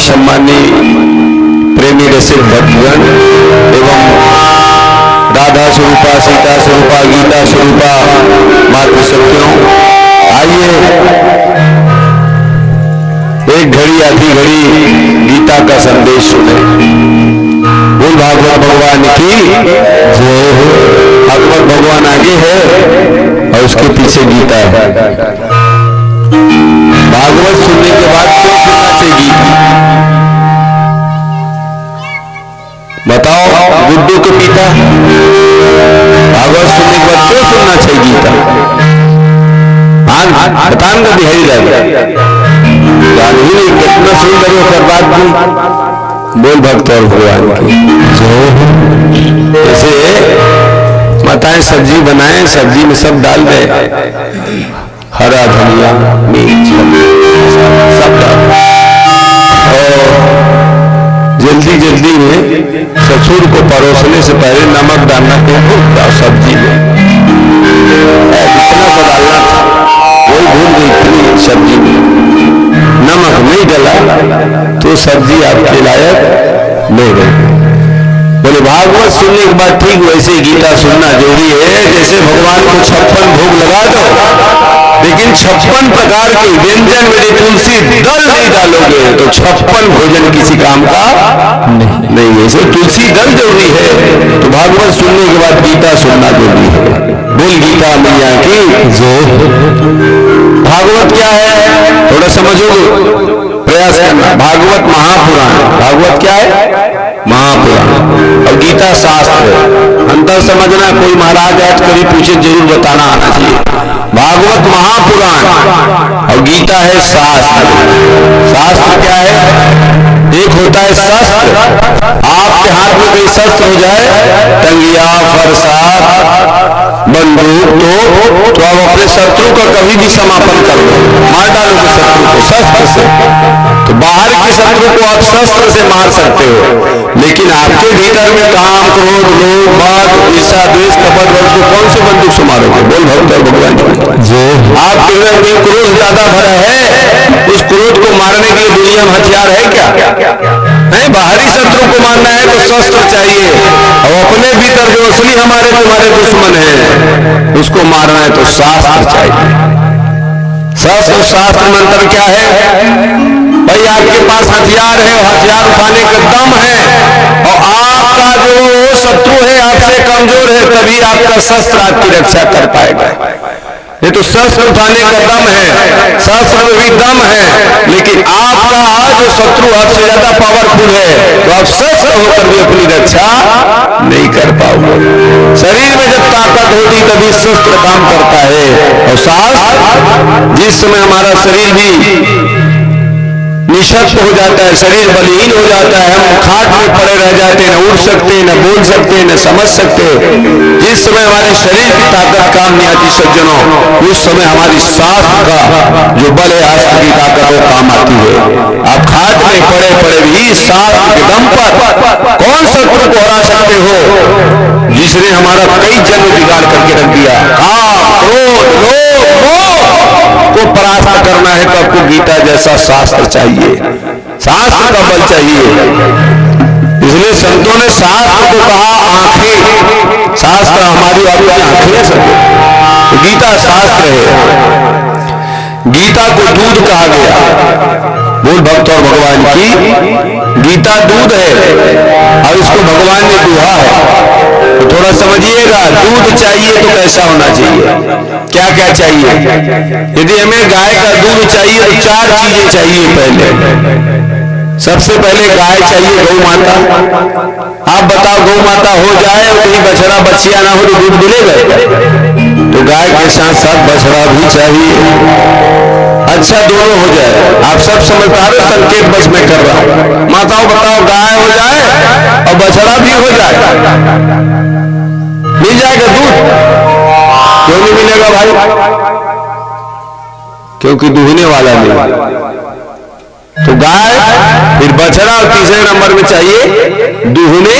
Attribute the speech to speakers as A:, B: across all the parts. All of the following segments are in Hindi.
A: सम्मानी प्रेमी रसिक भक्तगण एवं राधा स्वरूपा, सीता स्वरूपा, गीता स्वरूपा मातृशक्तियों, आइए एक घड़ी आधी घड़ी गीता का संदेश सुने। बोल भागवत भगवान की जय हो। भागवत भगवान आगे है और उसके पीछे गीता है। भागवत सुनने के बाद क्यों सुनना चाहिए गीता? बताओ गुड्डू के पिता, भागवत सुनने के बाद क्यों सुनना चाहिए गीता? बतान का बिहारी जाएगा कितना सुंदर होकर बात की। बोल भक्त और भगवान की जैसे माताएं सब्जी बनाएं, सब्जी में सब डाल दे, हरा धनिया, मिर्च सब डाल, और जल्दी जल्दी में ससुर को परोसने से पहले नमक डालना तो सब्जी में जितना सा डालना था वही भूल गई इतनी सब्जी में नमक नहीं डाला तो सब्जी आपके लायक नहीं रही। बोले भागवत सुनने के बाद ठीक वैसे गीता सुनना जरूरी है। जैसे भगवान को 56 भोग लगा दो, लेकिन 56 प्रकार के व्यंजन में तुलसी दल नहीं डालोगे तो 56 भोजन किसी काम का नहीं है। इसे तुलसी दल जरूरी है, तो भागवत सुनने के बाद गीता सुनना जरूरी है। बोल गीता मैया की जय। भागवत क्या है थोड़ा समझोगे, प्रयास करना। भागवत महापुराण, भागवत क्या है? महापुराण। और गीता शास्त्र है। अंतर समझना, कोई महाराज आज कभी पूछे जरूर बताना आना चाहिए। भागवत महापुराण और गीता है शास्त्र। शास्त्र क्या है? एक होता है शस्त्र, आपके हाथ में कोई शस्त्र हो जाए, टंगिया, फरसा, बंदूक, तो आप अपने शत्रु का कभी भी समापन कर दो, मार डालोगे शत्रु को शस्त्र से। तो बाहर के शत्रु को आप शस्त्र से मार सकते हो, लेकिन आपके भीतर में काम, क्रोध, लोभ, बात, ईर्ष्या, द्वेष, कपट, को कौन से बंदूक से मारोगे? बोल भक्त भगवान जी। आपके अंदर में क्रोध ज्यादा भरा है, उस क्रोध को मारने के लिए दुनिया में हथियार है क्या? नहीं। बाहरी शत्रु को मारना है तो शस्त्र चाहिए, और अपने भीतर जो असली हमारे तुम्हारे दुश्मन है उसको मारना है तो शास्त्र चाहिए। शस्त्र शास्त्र मंत्र क्या है? भाई आपके पास हथियार है, हथियार उठाने का दम है, और आपका जो शत्रु है आपसे कमजोर है, तभी आपका शस्त्र आपकी रक्षा कर पाएगा। ये तो शस्त्र उठाने का दम है, शस्त्र में भी दम है, लेकिन आपका जो शत्रु आपसे ज्यादा पावरफुल है तो आप शस्त्र होकर भी अपनी रक्षा नहीं कर पाओगे। शरीर में जब ताकत होती तभी शस्त्र काम करता है, और शास्त्र जिस समय हमारा शरीर भी निशक्त हो जाता है, शरीर बलहीन हो जाता है, हम खाट में पड़े रह जाते हैं, न उठ सकते, न बोल सकते, न समझ सकते, जिस समय हमारे शरीर की ताकत काम नहीं आती सज्जनों, उस समय हमारी शास्त्र का जो बल है, शास्त्र की ताकत वो काम आती है। आप खाट में पड़े पड़े भी शास्त्र के दम पर कौन शत्रु को हरा सकते हो? जिसने हमारा कई जन्म बिगाड़ करके रख दिया। काम, क्रोध, लोभ, मोह को परास्त करना है तो आपको गीता जैसा शास्त्र चाहिए, शास्त्र का बल चाहिए। इसलिए संतों ने शास्त्र को कहा आंखें, शास्त्र हमारी आपकी आंखें सब, तो गीता शास्त्र है। गीता को दूध कहा गया। बोल भक्त और भगवान की गीता दूध है, और इसको भगवान ने दुहा है। तो थोड़ा समझिएगा, दूध चाहिए तो कैसा होना चाहिए, क्या क्या चाहिए? यदि हमें गाय का दूध चाहिए तो 4 चीजें चाहिए। पहले सबसे पहले गाय चाहिए, गौ माता। आप बताओ, गौ माता हो जाए और कहीं बछड़ा बछिया ना हो तो दूध मिलेगा? तो गाय के साथ साथ बछड़ा भी चाहिए। अच्छा, दोनों हो जाए। आप सब समझदार हो, संकेत बस मैं कर रहा हूं। माताओं बताओ, गाय हो जाए और बछड़ा भी हो जाए, मिल जाएगा दूध? क्यों नहीं मिलेगा भाई? क्योंकि दूहने वाला नहीं। तो गाय, फिर बछड़ा, और तीसरे नंबर में चाहिए दूहने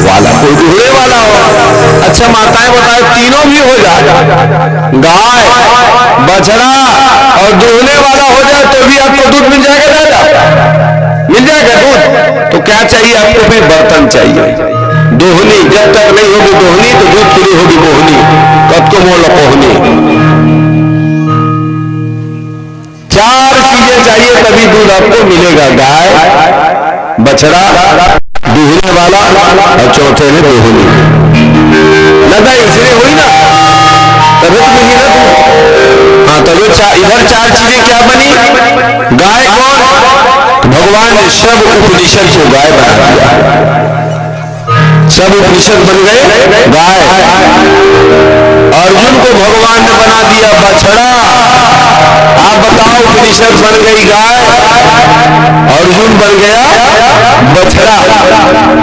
A: वाला, कोई दूहने वाला हो। अच्छा माताएं बताए, तीनों भी हो जाए, गाय, बछड़ा और दूहने वाला हो जाए तो भी आपको दूध मिल जाएगा दादा? मिल जाएगा दूध। तो क्या चाहिए आपको? फिर बर्तन चाहिए, दोहनी। जब तक नहीं होगी दोहनी तो दूध के लिए होगी मोहनी। कब को मोल पोहनी। 4 चीजें चाहिए तभी दूध आपको मिलेगा। गाय, बछड़ा, दूहने वाला और चौथे में दोहनी। लगा इसलिए हुई ना, तभी तो मिली ना दूध। हाँ, तभी इधर 4 चीजें क्या बनी? गाय कौन? भगवान ने सब उपनिषद को गाय बना दिया। सब उपनिषद बन गए गाय। अर्जुन को भगवान ने बना दिया बछड़ा। आप बताओ, उपनिषद बन गई गाय, अर्जुन बन गया बछड़ा।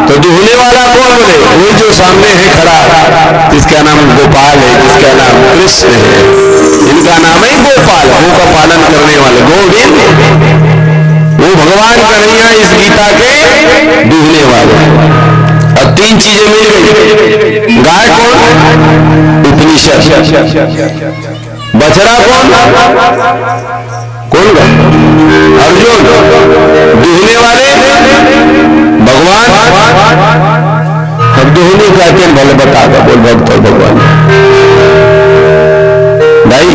A: तो दुहने वाला कौन बने? वही जो सामने है खड़ा, जिसका नाम गोपाल है, जिसका नाम कृष्ण है। इनका नाम है गोपाल, गो का पालन करने वाले गोविंद। वो भगवान कन्हैया इस गीता के दुहने वाले। और 3 चीजें मिल गई। गाय कौन? उपनिषद। बछड़ा कौन? कौन? अर्जुन। दुहने वाले भगवान। अब दुहने कहते हैं, भले बता दो, बोल भक्त और भगवान भाई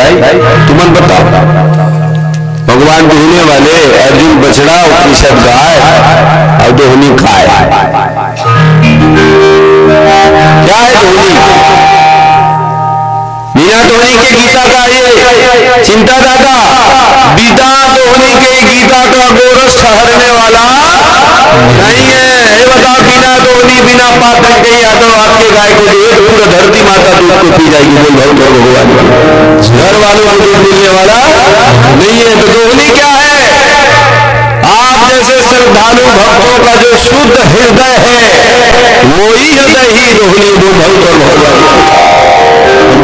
A: तुमन बताओ। भगवान दुहने वाले, अर्जुन बछड़ा, उपनिषद गाय और दोहनी खाए। क्या है दोहनी? बिना दोहनी के गीता का ये चिंता दादा। बिना दोहनी के गीता का गोरस ठहरने वाला नहीं है। ये बताओ, बिना दोहनी बिना पात्र के यादव आपके गाय को दिए तो पूरा धरती माता दूध को पी जाएगी। बोल भक्त और भगवान, घर वालों को दूध मिलने वाला नहीं है। तो दोहनी क्या है? आप जैसे श्रद्धालु भक्तों का जो शुद्ध हृदय है, वही हृदय ही दोहनी। वो भक्त और भगवान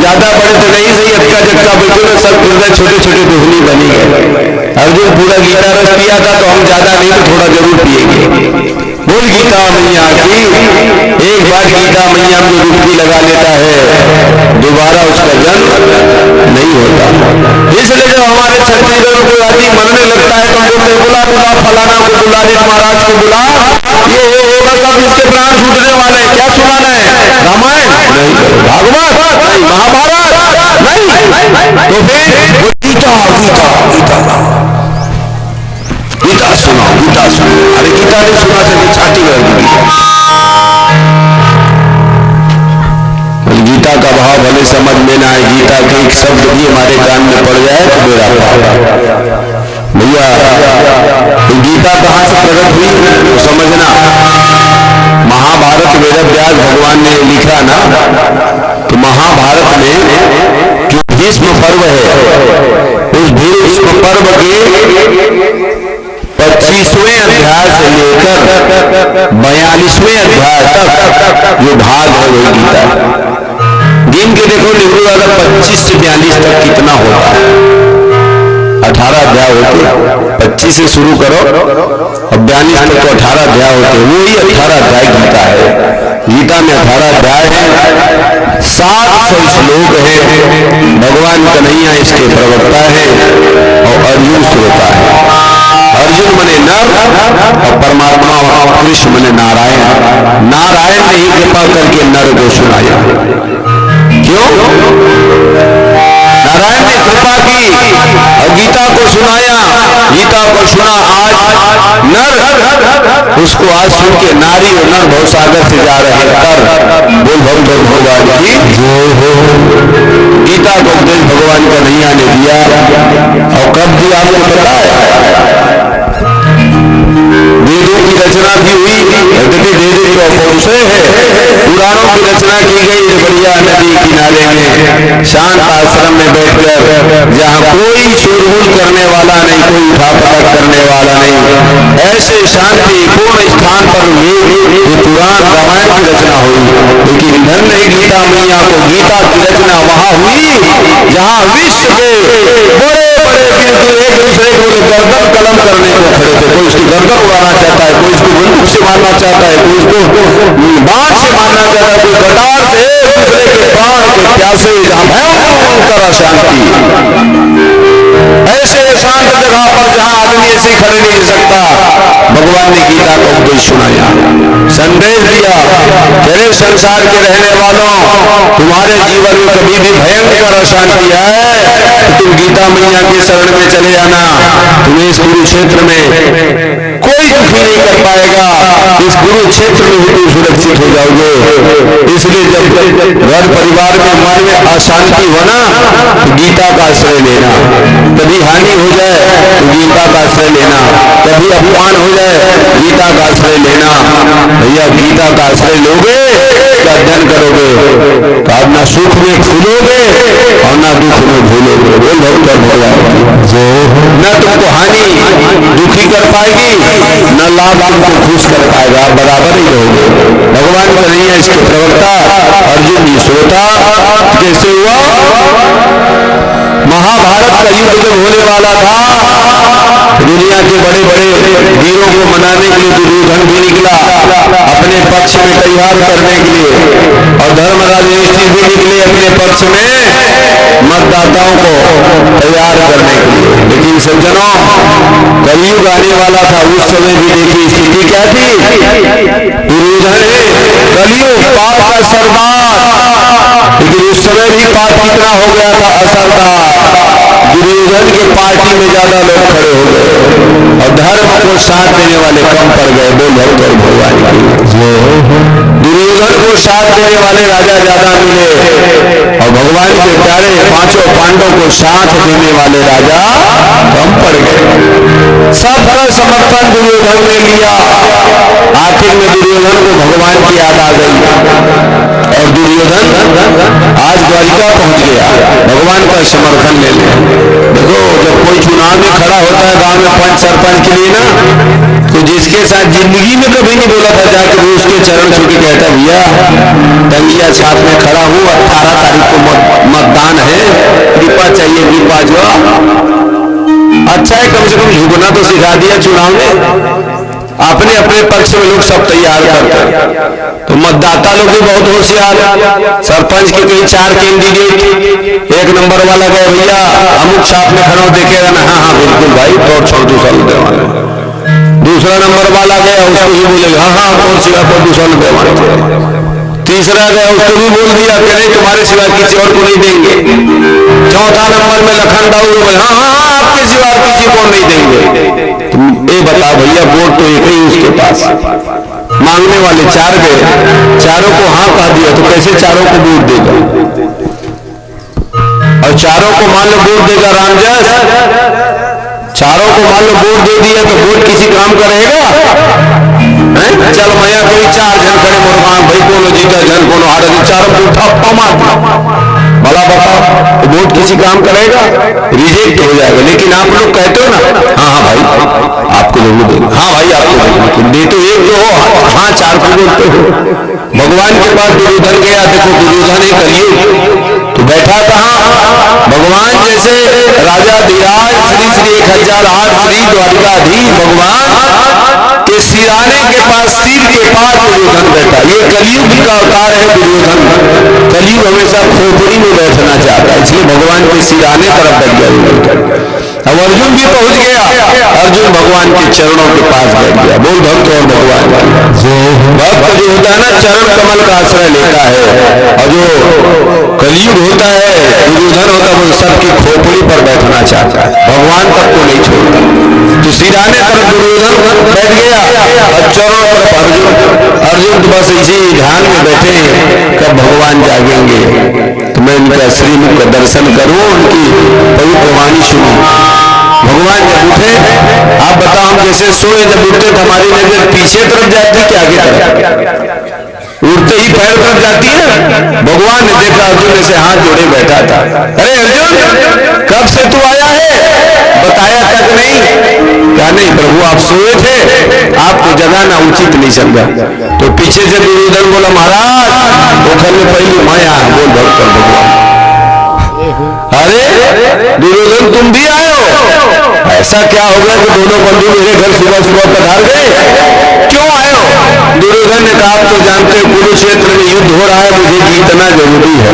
A: ज्यादा बड़े तो नहीं सही, अटका झटका बिल्कुल सब हृदय छोटे छोटे दोहनी बनी गए। अर्जुन पूरा गीता रस पिया था, तो हम ज्यादा नहीं तो थोड़ा जरूर पिएंगे। बोल गीता मैया की। एक बार गीता मैया में डुबकी लगा लेता है, दोबारा उसका जन्म नहीं होता। इसलिए जब हमारे छत्तीसगढ़ को आदमी मरने लगता है तो बोलते बुला बुला, फलाना को बुला, महाराज को बुला। ये होगा कब इसके प्राण छूटने वाले? क्या सुनाना है? रामायण नहीं, भागवत नहीं, महाभारत नहीं, तो फिर गीता गीता गीता गीता सुनाओ, गीता सुनो। अरे गीता नहीं सुना तो छाती रहेगी। गीता का भाव भले समझ में ना आए, गीता के एक शब्द भी हमारे कान में पड़ जाए तो मेरा भैया। तो गीता कहाँ से प्रकट हुई तो समझना। महाभारत वेद व्यास भगवान ने लिखा ना, तो महाभारत में जो भीष्म पर्व है, उस भीष्म पर्व के 25वें अध्याय से लेकर 42वें अध्याय तक जो भाग है वही गीता। गिन के देखो निवृत्ति वाला 25 से 42 तक कितना होता है? 18 अध्याय होते हैं। 25 से शुरू करो और 42 तक तो 18 अध्याय होते हैं। वही 18 अध्याय गीता है। गीता में 18 अध्याय है, 700 श्लोक है। भगवान कन्हैया इसके प्रवक्ता है और अर्जुन श्रोता है। अर्जुन मने नर और परमात्मा कृष्ण मने नारायण। नारायण ने ही कृपा करके नर को सुनाया। क्यों? नारायण ने कृपा की और गीता को सुनाया। गीता को सुना आज नर, उसको आज सुन के नारी और नर भवसागर से जा रहे हैं कर। बोल भक्त और भगवान की जय हो। गीता को उपदेश भगवान कन्हैया ने दिया और कब दिया आपको पता है? वेदों की रचना भी हुई, यद्यपि वेद तो अपौरुषेय है। पुराणों की रचना की गई बढ़िया नदी किनारे में शांत आश्रम में बैठकर, जहाँ कोई शोरगुल करने वाला नहीं, कोई उठापटक करने वाला नहीं, ऐसे शांति पूर्ण स्थान पर ये पुराण रामायण की रचना हुई। लेकिन धन्य ही गीता मैया को गीता की रचना वहां हुई जहाँ विश्व के बड़े बड़े बिल्कुल एक दूसरे को गर्दन कलम करने को खड़े थे। कोई उसकी गर्दन उड़ाना चाहता है, कोई उसको बंदूक से मारना चाहता है, कोई उसको बाण से मारना चाहता है, कोई कटार से एक दूसरे के प्राण के प्यासे। जहाँ भयंकर अशांति, ऐसे शांत जगह पर जहाँ आदमी ऐसे खड़े नहीं सकता, भगवान ने गीता का उपदेश सुनाया, संदेश दिया, तेरे संसार के रहने वालों, तुम्हारे जीवन में कभी भी भयंकर अशांति है तो तुम गीता मैया के शरण में चले आना, तुम्हें इस कुरुक्षेत्र में कोई दुखी नहीं कर पाएगा, इस कुरुक्षेत्र में भी तुम सुरक्षित हो जाओगे। इसलिए जब घर परिवार में मन में अशांति होना तो गीता का आश्रय लेना, कभी हानि हो जाए तो गीता का आश्रय लेना, कभी अपमान हो जाए गीता का आश्रय लेना। भैया गीता का आश्रय लोगे तो अध्ययन करोगे तो आप ना सुख में फूलोगे और ना दुख में भूलोगे। वो भक्त हो जाएगा, न तुमको हानि दुखी कर पाएगी न लाभ तुमको खुश कर पाएगा, आप बराबर ही रहोगे। भगवान का नहीं है इसके प्रवक्ता अर्जुन जी श्रोता। कैसे हुआ? महाभारत का युद्ध जब होने वाला था, दुनिया के बड़े बड़े वीरों को मनाने के लिए दुर्योधन भी निकला अपने पक्ष में तैयार करने के लिए, और धर्मराज युधिष्ठिर भी निकले अपने पक्ष में मतदाताओं को तैयार करने के लिए। लेकिन सज्जनों, कलयुग आने वाला था, उस समय भी देखिए स्थिति क्या थी। दुर्योधन कलयुग पाप का सरदार, लेकिन उस समय भी पाप इतना हो गया था असरदार, दुर्योधन के पार्टी में ज्यादा लोग खड़े हो गए और धर्म को साथ देने वाले कम पड़ गए। बोल भक्त और भगवान दुर्योधन को साथ देने वाले राजा ज्यादा मिले और भगवान के प्यारे पांचों पांडवों को साथ देने वाले राजा कम पड़ गए। सबका समर्थन दुर्योधन ने लिया। आखिर में दुर्योधन को भगवान की याद आ गई और दुर्योधन आज द्वारिका पहुंच गया भगवान का समर्थन ले लिया। देखो, जब कोई चुनाव में खड़ा होता है गांव में पंच सरपंच के लिए ना, तो जिसके साथ जिंदगी में कभी नहीं बोला था जाकर वो उसके चरण छू के कहता, भैया टंगिया छाप में खड़ा हूँ, 18 तारीख को मतदान है, कृपा चाहिए, कृपा जो अच्छा है कम से कम झुकना तो सिखा दिया चुनाव में। अपने अपने पक्ष में लोग सब तैयार करते हैं, तो मतदाता लोग भी बहुत होशियार। सरपंच के कई 4 कैंडिडेट, 1 नंबर वाला गए, भैया अमुक छाप में खड़ा देखेगा ना, हाँ हाँ बिल्कुल भाई, तो छोड़ दूसरा देवाने। दूसरा नंबर वाला गया, उसको भी बोलेगा हाँ हाँ कौन सिवा पर दूसरा देवाने। तीसरा गया, उसको भी बोल दिया कि नहीं तुम्हारे सिवा किसी और को नहीं देंगे। चौथा नंबर में लखन दाऊ बोले हाँ हाँ हाँ आपके सिवा किसी को नहीं देंगे। तुम ये बताओ भैया, वोट तो एक ही उसके पास, मांगने वाले 4 गए, चारों को हाँ कहा दिया, तो कैसे चारों को वोट देगा? और चारों को मान लो वोट देगा रामजस, चारों को मान लो वोट दे दिया तो वोट किसी काम का रहेगा? चल भैया कोई 4 जन खड़े मुर्गान भाई कोनो जीता जन कोनो हारे, चारों को ठप्पा मार भला बताओ, तो वोट किसी काम का रहेगा? रिजेक्ट हो जाएगा। लेकिन आप लोग कहते हो ना हाँ हाँ भाई आपको जरूर देंगे, हाँ भाई आपको दे तो एक जो हो, हाँ 4 को बोलते हो। भगवान के पास दुर्योधन गया, देखो दुर्योधन ही करिए तो बैठा कहाँ? भगवान जैसे राजा धीराज श्री श्री 1008 श्री द्वारिकाधीश भगवान के सिराने के पास, सिर के पास दुर्योधन बैठा। ये कलयुग का अवतार है दुर्योधन। कलयुग हमेशा खोपड़ी में बैठना चाहता है, इसलिए भगवान के सिराने तरफ बैठ गया। अब अर्जुन भी पहुंच गया, अर्जुन भगवान के चरणों के पास बैठ गया। बोल भक्त और भगवान भक्त जो होता है ना चरण कमल का आश्रय लेता है, और जो कलयुग होता है दुर्योधन होता है वो सबकी खोपड़ी पर बैठना चाहता है, भगवान तक को नहीं छोड़ता। तो सिराने तरफ दुर्योधन बैठ गया और चरणों पर अर्जुन तो बस इसी ध्यान में बैठे कब भगवान जागेंगे तो मैं उनका श्रीमुख का दर्शन करूं, उनकी पवित्र वाणी सुनूं। भगवान जब उठे, आप बताओ हम जैसे सोए जब उठते तो हमारी नजर पीछे तरफ जाती कि आगे तरफ? उठते ही पैर तरफ जाती है। भगवान ने देखा अर्जुन ऐसे हाथ जोड़े बैठा था, अरे अर्जुन कब से तू आया है, बताया तक नहीं? क्या नहीं प्रभु आप सोए थे, आपको जगाना उचित नहीं समझा। तो पीछे से दुर्योधन बोला महाराज पोखर में पहली माया। बोल भक्त भगवान, अरे दुर्योधन तुम भी आए हो? ऐसा क्या हो गया कि दोनों बंधु मेरे घर सुबह सुबह पधार गए? क्यों आए हो? दुर्योधन ने कहा, आप तो जानते हो कुरुक्षेत्र में युद्ध हो रहा है, मुझे जीतना जरूरी है,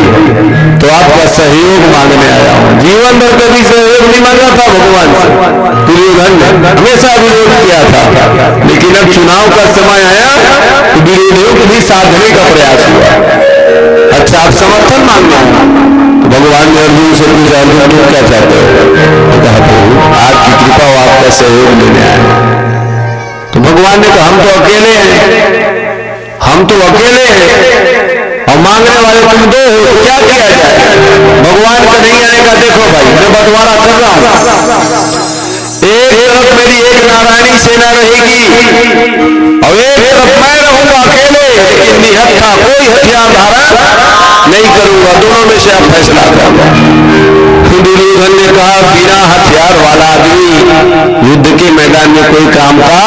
A: तो आपका सहयोग मांगने आया हूं। जीवन भर कभी सहयोग नहीं मांगा था भगवान से दुर्योधन ने, हमेशा विरोध किया था, लेकिन अब चुनाव का समय आया तो विरोधियों को भी साधने का प्रयास हुआ। अच्छा, आप समर्थन मांगना है, तो भगवान ने अर्जुन से पूछा, अर्जुन तुम क्या चाहते हो? तो कहा, प्रभु आपकी कृपा हो, आपका सहयोग लेने आए। तो भगवान ने कहा, हम तो अकेले हैं, हम तो अकेले हैं और मांगने वाले तुम दो हो, तो क्या किया जाए? भगवान कन्हैया ने कहा, देखो भाई, मैं बंटवारा कर रहा हूं, एक तरफ मेरी एक नारायणी सेना रहेगी और एक तरफ मैं रहूंगा अकेले, लेकिन निहत्था कोई हथियार धारण नहीं करूंगा, दोनों में से आप फैसला करूंगा। दुर्योधन ने कहा, बिना हथियार वाला आदमी युद्ध के मैदान में कोई काम का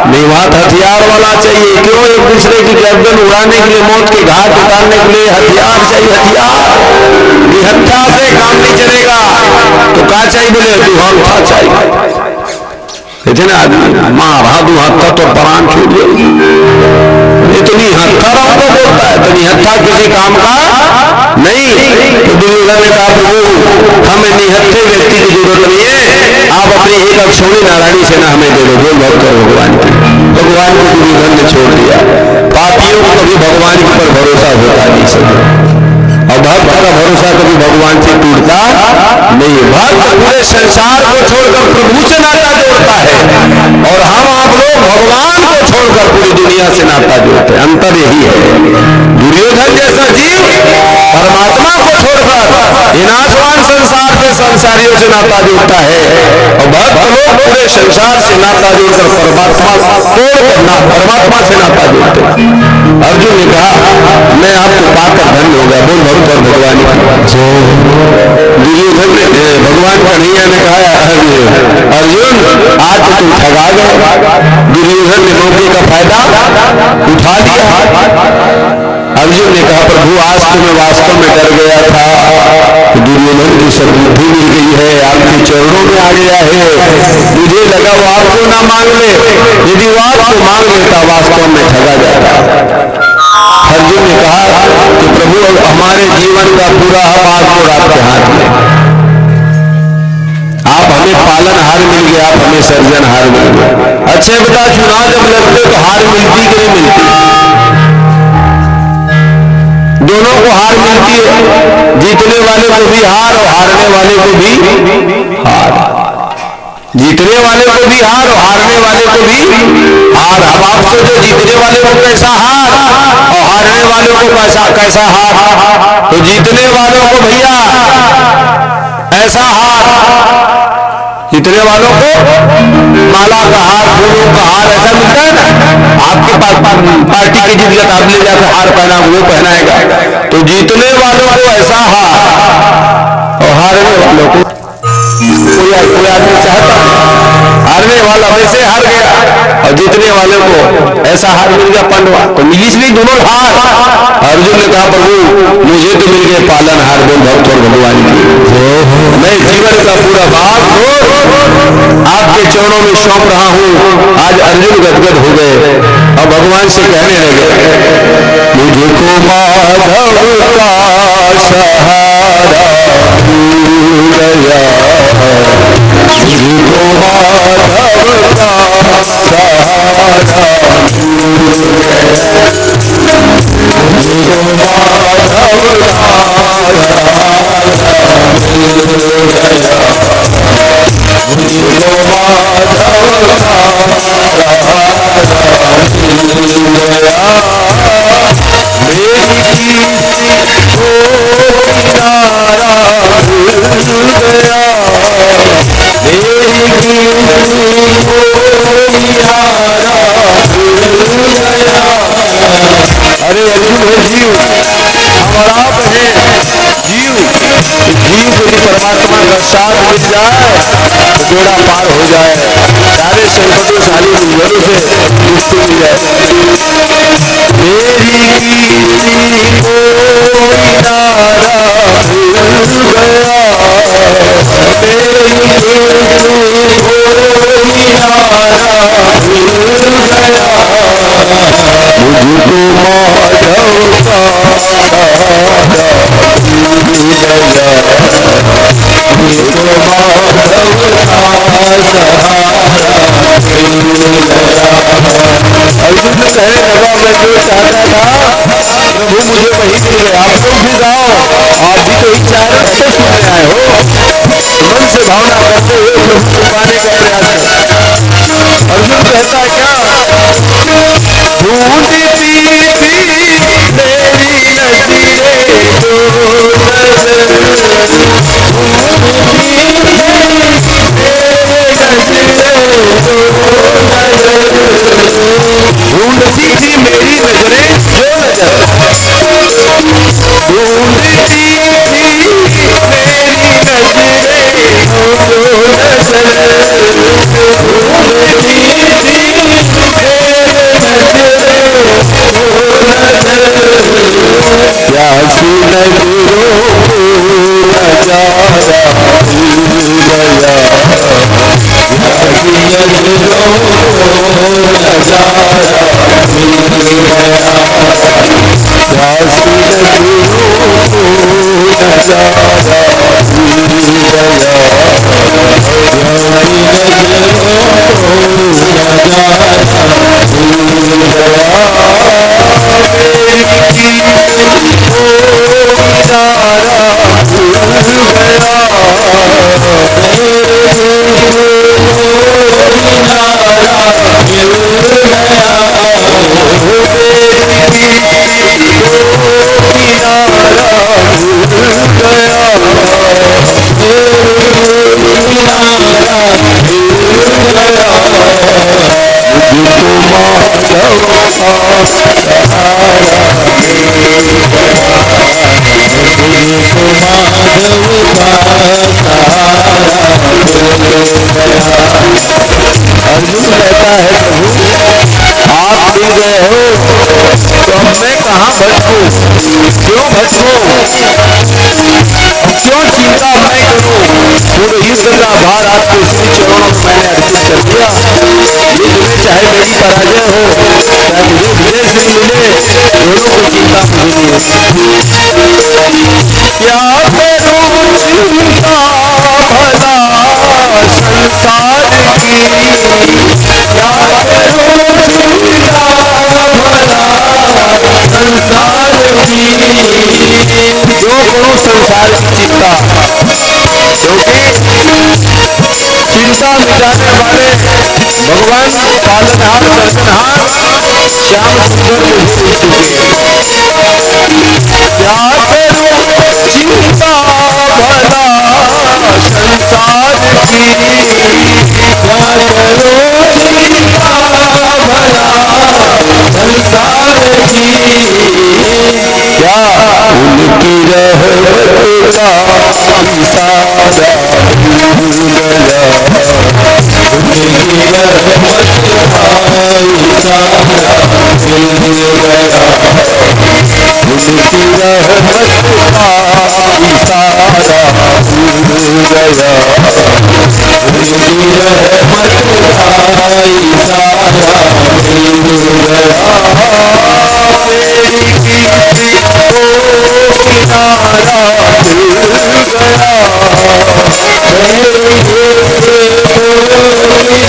A: नहीं, वहां हथियार वाला चाहिए। क्यों? एक दूसरे की गर्दन उड़ाने के लिए, मौत के घाट उतारने के लिए हथियार चाहिए, हथियार। निहत्था से काम नहीं चलेगा, तो कहा चाहिए? बोले दुहत्था चाहिए। कहते ना आदमी, मारा दुहत्था तो प्राण छूट जाएगी, तो निहत्था राम को बोलता है, तो निहत्था किसी काम का नहीं। तो दुर्योधन ने कहा, प्रभु हमें निहत्थे व्यक्ति की जरूरत नहीं है, आप अपनी एक अक्षौणी नारायणी सेना हमें दे दो, बोल भक्त करो भगवान की। भगवान को दुर्योधन ने छोड़ दिया। पापियों को कभी भगवान पर भरोसा होता नहीं सके, और भक्त का भरोसा कभी भगवान से टूटता नहीं। भक्त पूरे संसार को छोड़कर प्रभु से नाता जोड़ता है, और हम आप लोग भगवान को छोड़कर पूरी दुनिया से नाता जोड़ते हैं। अंतर यही है। दुर्योधन जैसा जीव परमात्मा को छोड़कर विनाशवान संसार के संसारियों से नाता जोड़ता है, और भक्त लोग पूरे संसार से नाता जोड़कर परमात्मा परमात्मा से नाता जोड़ते हैं। अर्जुन ने कहा, मैं आपको पाकर धन्य हो गया, बोल भक्त और भगवान की। दुर्योधन ने, भगवान कन्हैया ने कहा, अर्जुन आज तो तुम ठगा गए। दुर्योधन ने मौके का फायदा उठा लिया। अर्जुन ने कहा, प्रभु आज तो मैं वास्तव में डर गया था, दुर्योधन की सद्बुद्धि मिल गई है, आपके चरणों में आ गया है, मुझे लगा वो आपको ना मांग ले, यदि वो आपको मांग लेता वास्तव में ठगा जाता। अर्जुन ने कहा कि प्रभु हमारे जीवन का पूरा हक आपको आपके हाथ में, आप हमें पालनहार मिल गए, आप हमें सर्जनहार मिल गए। अच्छा बता, चुनाव जब लड़ते तो हार मिलती कि नहीं मिलती? दोनों को हार मिलती है, जीतने वाले को भी हार और हारने वाले को भी हार। जीतने वाले को भी हार और हारने वाले को भी हार। अब आप सोचो, जीतने वाले को कैसा हार और हारने वालों को कैसा हार। तो जीतने वालों को भैया ऐसा हार, जीतने वालों को माला का हार, फूलों का हार ऐसा मिलता है ना। आपके पास पार्टी की जीत का आप ले जाकर हार पहना, वो पहनाएगा। तो जीतने वालों को ऐसा हार और हारने वालों को कोई आदमी चाहता हारने वाला वैसे हार गया, और जीतने वाले को ऐसा हार मिल गया पंडवा। तो मिली दोनों हार। अर्जुन ने कहा, प्रभु मुझे तो मिल गए पालन हार, बोल भक्त और भगवान की। मैं जीवन का पूरा भाग आपके चरणों में सौंप रहा हूं। आज अर्जुन गदगद हो गए और भगवान से कहने लगे, मुझको माधव का सहारा मिल गया, मुझको माधव का सहारा मिल गया, मुझको माधव का सहारा मिल अरे अभी जीव और आप हैं जीव, जीव यदि परमात्मा का साथ मिल जाए, बेड़ा पार हो जाए, सारे संकटों सारी मुश्किलों से मुक्ति मिल जाए। से भावना करते हुए प्रभु को पाने का प्रयास करता है। अर्जुन कहता है क्या, ढूंढती थी तेरी नसीरें दो ढूंढती थी मेरी नजरें जो नजर, ढूंढती थी मेरी नजरें प्यासी नजरों को नजारा मिल गया, प्यासी नजरों को नजारा मिल गया, प्यासी नजरों को नजारा मिल गया, अर्जुन कहता है प्रभु आप मिल गए हो तो मैं कहाँ भटकूं, क्यों भटकूं, क्यों चिंता मैं करूं, पूरे युद्ध का भार आपके श्री चरणों में मैंने अर्पित कर दिया। युद्ध में चाहे मेरी पराजय हो, चाहे मुझे विजय नहीं मिले, दोनों की चिंता मुझे नहीं है। क्या करूं चिंता भला संसार की, क्या करूं चिंता भला संसार की, जो करूं संसार की चिंता, क्योंकि चिंता मिटाने वाले भगवान पालनहार सर्जनहार श्याम सुंदर मुझे मिल चुके हैं। क्या करूं चिंता भला संसार की, क्या करूं चिंता भला संसार की, क्या उनकी रहमत का इशारा भूल गया, उनकी रहमत का इशारा मिल गया, उनकी रहमत का इशारा भूल गया, उनकी रहमत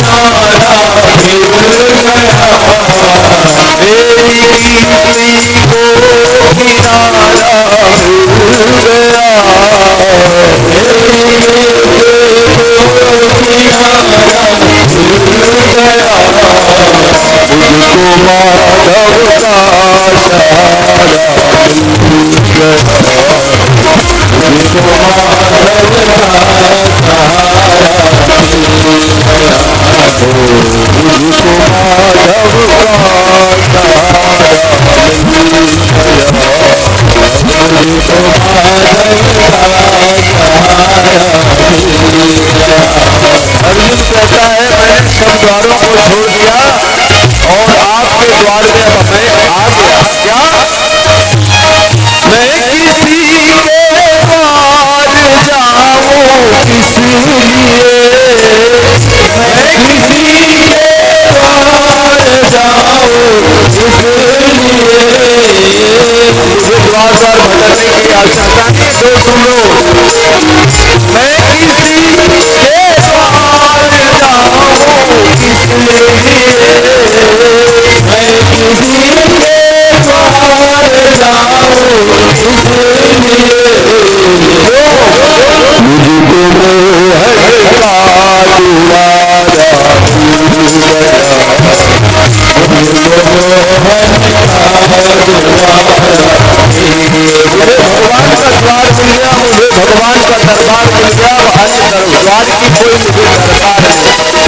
A: का इशारा मिल गया, मेरी किसी को किनारा मिल गया, द्वारों को छोड़ दिया और आपके द्वार पे अब मैं आ गया। क्या मैं किसी के द्वार जाऊं इसलिए, मैं किसी के द्वार जाऊं इसलिए, मुझे द्वार द्वार भटकने की आवश्यकता नहीं। तो सुन लो, मैं किसी के द्वार जाऊं इसलिए, कोई मुझे करता नहीं।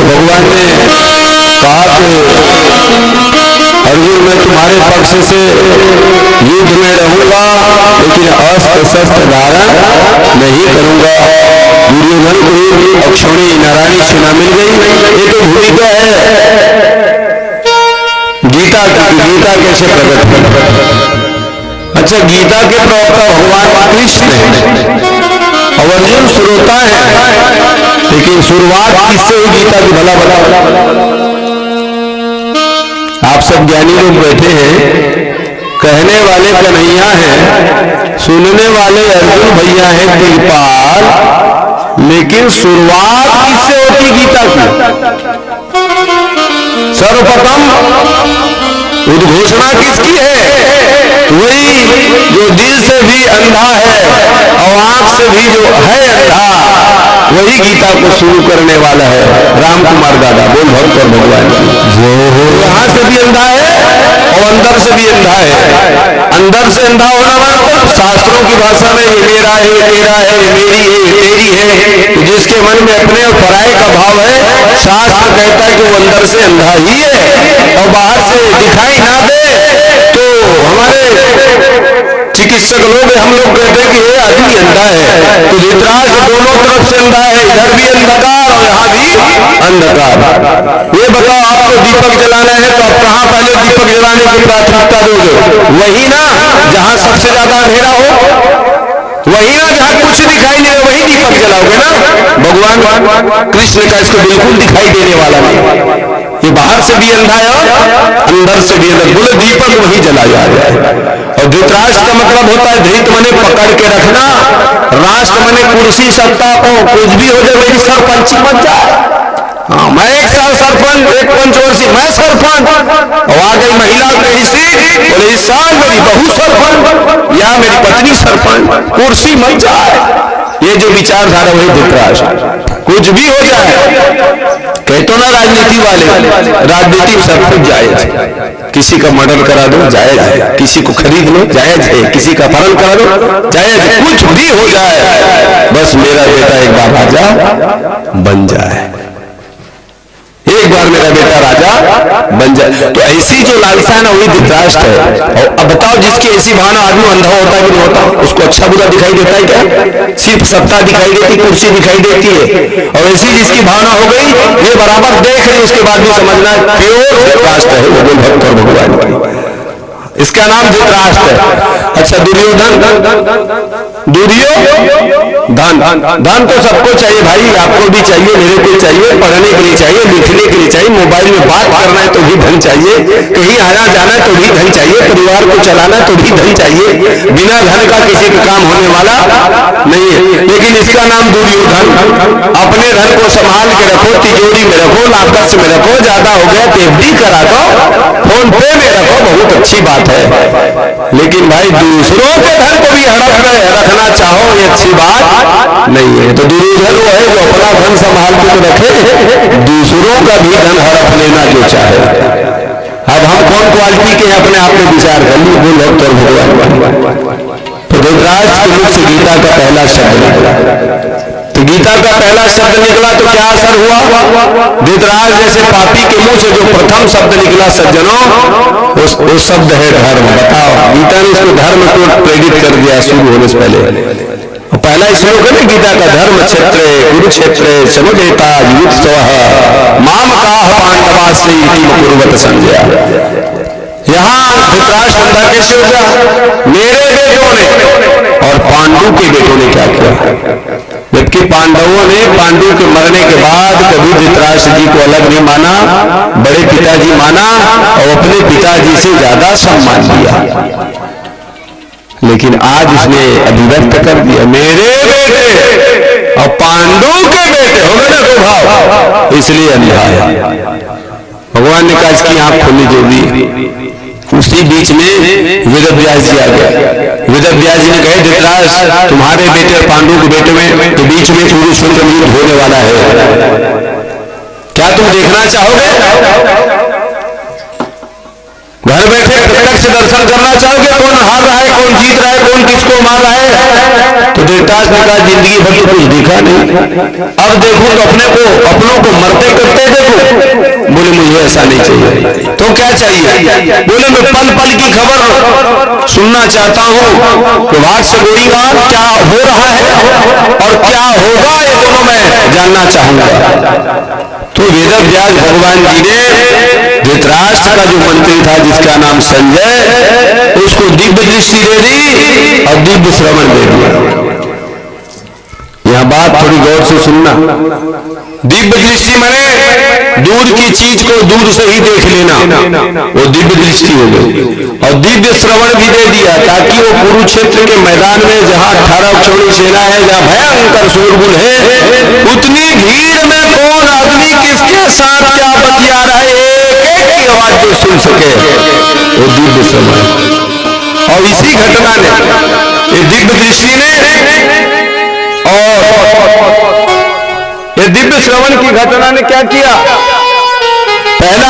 A: भगवान ने कहा कि अर्जुन मैं तुम्हारे पक्ष से युद्ध में रहूंगा लेकिन अस्त्र शस्त्र धारण नहीं करूंगा। दुर्योधन को अक्षौणी नारायणी सेना मिल गई। ये तो भूमिका है गीता की। गीता कैसे प्रकट हुई? अच्छा, गीता के प्रवक्ता भगवान कृष्ण है और अर्जुन श्रोता है, लेकिन शुरुआत किससे हुई गीता की? भला आप सब ज्ञानी लोग बैठे हैं, कहने वाले कन्हैया हैं, सुनने वाले अर्जुन भैया हैं कृपाल, लेकिन शुरुआत किससे होती गीता की? सर्वप्रथम उद्घोषणा किसकी है? वही जो दिल से भी अंधा है और आंख से भी जो है अंधा, वही गीता को शुरू करने वाला है राम कुमार दादा। बोल भक्त और भगवान जो हो। यहाँ से भी अंधा है और अंदर से भी अंधा है। अंदर से अंधा होना मतलब शास्त्रों की भाषा में ये मेरा है, ये तेरा है, ये मेरी है, ये तेरी है। तो जिसके मन में अपने और पराये का भाव है, शास्त्र कहता है कि वो अंदर से अंधा ही है और बाहर से दिखाई ना दे तो हमारे चिकित्सक लोग हम लोग कहते हैं कि ये आदमी अंधा है। तो धृतराष्ट्र दोनों तरफ से अंधा है, इधर भी अंधकार और यहाँ भी अंधकार। ये बताओ आपको दीपक जलाना है तो आप कहाँ पहले दीपक जलाने की प्राथमिकता दोगे? वही ना जहाँ सबसे ज्यादा अंधेरा हो, वही ना जहाँ कुछ दिखाई नहीं, वही दीपक जलाओगे ना। भगवान कृष्ण का इसको बिल्कुल दिखाई देने वाला नहीं। ये बाहर से भी अंधा है और अंदर से भी अंधा। बोले दीपक वही जलाया जाए। और धृतराष्ट्र का मतलब होता है धृत मने पकड़ के रखना, राष्ट्र मने कुर्सी सत्ता को कुछ भी हो जाए मेरी सरपंची बन जाए। हाँ, मैं 1 साल सरपंच, 1 पंचवर्षीय मैं सरपंच, और आ गई महिला कहीं से बोले इस साल मेरी बहू सरपंच या मेरी पत्नी सरपंच, कुर्सी मत जाए। ये जो विचारधारा वही धृतराष्ट्र। कुछ भी हो जाए, कहते ना राजनीति वाले, राजनीति में सब कुछ जायज। किसी का मर्डर करा दो जायज है, किसी को खरीद लो जायज है, किसी का अपहरण करा दो जायज है, कुछ भी हो जाए, बस मेरा बेटा एक बार राजा बन जाए, एक बार मेरा बेटा राजा बन जाए। तो ऐसी जो लालसा है ना वही धृतराष्ट्र है। और अब बताओ जिसकी ऐसी भावना, आदमी अंधा होता है कि नहीं होता? उसको अच्छा बुरा दिखाई देता है क्या? सिर्फ सत्ता दिखाई देती, कुर्सी दिखाई देती है। और ऐसी जिसकी भावना हो गई ये बराबर देख रही, उसके बाद भी समझना है प्योर धृतराष्ट्र है वो, भक्त और भगवान की। इसका नाम धृतराष्ट्र है। अच्छा, दुर्योधन, धन तो सबको चाहिए भाई, आपको भी चाहिए, मेरे को चाहिए, पढ़ने के लिए चाहिए, लिखने के लिए चाहिए, मोबाइल में बात करना है तो भी धन चाहिए, कहीं आना जाना है तो भी धन चाहिए, परिवार को चलाना है तो भी धन चाहिए। बिना धन का किसी का काम होने वाला नहीं है। लेकिन इसका नाम दुर्योधन। अपने धन को संभाल के रखो, तिजोरी में रखो, लाकर्स में रखो, ज्यादा हो गया तो एफडी करा दो, फोन पे में रखो, बहुत अच्छी बात है। लेकिन भाई दूसरों के धन को भी हड़प में रखना चाहो ये अच्छी बात नहीं है। तो दुर्योधन वो है जो अपना धन संभाल के तो रखे, दूसरों का भी धन हड़प लेना जो चाहे। अब हम कौन क्वालिटी के अपने आप में विचार कर लिए, वो लोग तो भगवान। तो धृतराष्ट्र के मुख से गीता का पहला शब्द निकला, तो गीता का पहला शब्द निकला तो क्या असर हुआ? धृतराष्ट्र जैसे पापी के मुंह से जो प्रथम शब्द निकला सज्जनों, वो शब्द है धर्म। बताओ, गीता ने इसको धर्म को प्रेरित कर दिया शुरू होने से पहले। पहला श्लोक है गीता का, धर्म क्षेत्र कुरुक्षेत्र समुदेता युद्धस्वः माम काह पांडवा से कुरुवत संजय। यहाँ धृतराष्ट्र अंधा कैसे हो गया? मेरे बेटों ने और पांडु के बेटों ने क्या किया? जबकि पांडवों ने पांडु के मरने के बाद कभी धृतराष्ट्र जी को अलग नहीं माना, बड़े पिताजी माना और अपने पिताजी से ज्यादा सम्मान दिया। लेकिन आज उसने अभिव्यक्त कर दिया, मेरे बेटे और पांडु के बेटे हो गए ना दो भाव, इसलिए अंधा है। भगवान ने कहा इसकी आंख खोलनी जरूरी। उसी बीच में वेदव्यास जी आ गया। वेदव्यास जी ने कहे, धृतराष्ट्र तुम्हारे बेटे और पांडु के बेटे में के बीच में कुरुक्षेत्र में युद्ध होने वाला है, क्या तुम देखना चाहोगे? घर बैठे प्रत्यक्ष दर्शन करना चाहोगे कौन हार रहा है, कौन जीत रहा है, कौन किसको मार रहा है? तो धृतराष्ट्र ने कहा, जिंदगी भर तो कुछ दिखा नहीं, अब देखो तो अपनों को मरते करते देखो। बोले मुझे ऐसा नहीं चाहिए। तो क्या चाहिए? बोले मैं पल पल की खबर सुनना चाहता हूँ, प्रभात से गोलीबार क्या हो रहा है और क्या होगा, ये दोनों मैं जानना चाहूंगा। तो वेदव्यास भगवान जी ने धृतराष्ट्र का जो मंत्री था जिसका नाम संजय, उसको दिव्य दृष्टि दे दी और दिव्य श्रवण दे दिया। यह बात थोड़ी गौर से सुनना। दिव्य दृष्टि माने दूर की चीज को दूर से ही देख लेना, वो दिव्य दृष्टि हो गई। और दिव्य श्रवण भी दे दिया ताकि वो कुरुक्षेत्र के मैदान में जहां 18 अक्षौणी सेना है, जहां भयंकर शोरगुल है, उतनी भीड़ में कौन आदमी किसके साथ क्या बतिया रहा है, एक की आवाज जो सुन सके, वो दिव्य श्रवण। और इसी घटना ने, ये दिव्य दृष्टि ने और ये दिव्य श्रवण की घटना ने क्या किया? पहला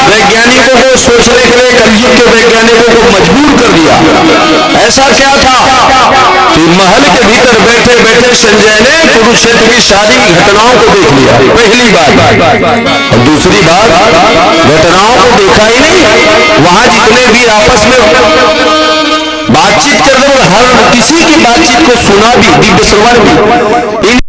A: वैज्ञानिकों को सोचने के लिए, कलयुग के वैज्ञानिकों को मजबूर कर दिया। ऐसा क्या था कि महल के भीतर बैठे बैठे संजय ने कुरुक्षेत्र की सारी घटनाओं को देख लिया, पहली बात। और दूसरी बात, घटनाओं को देखा ही नहीं, वहां जितने भी आपस में बातचीत कर रहे, हर किसी की बातचीत को सुना भी, दिव्य श्रवण भी।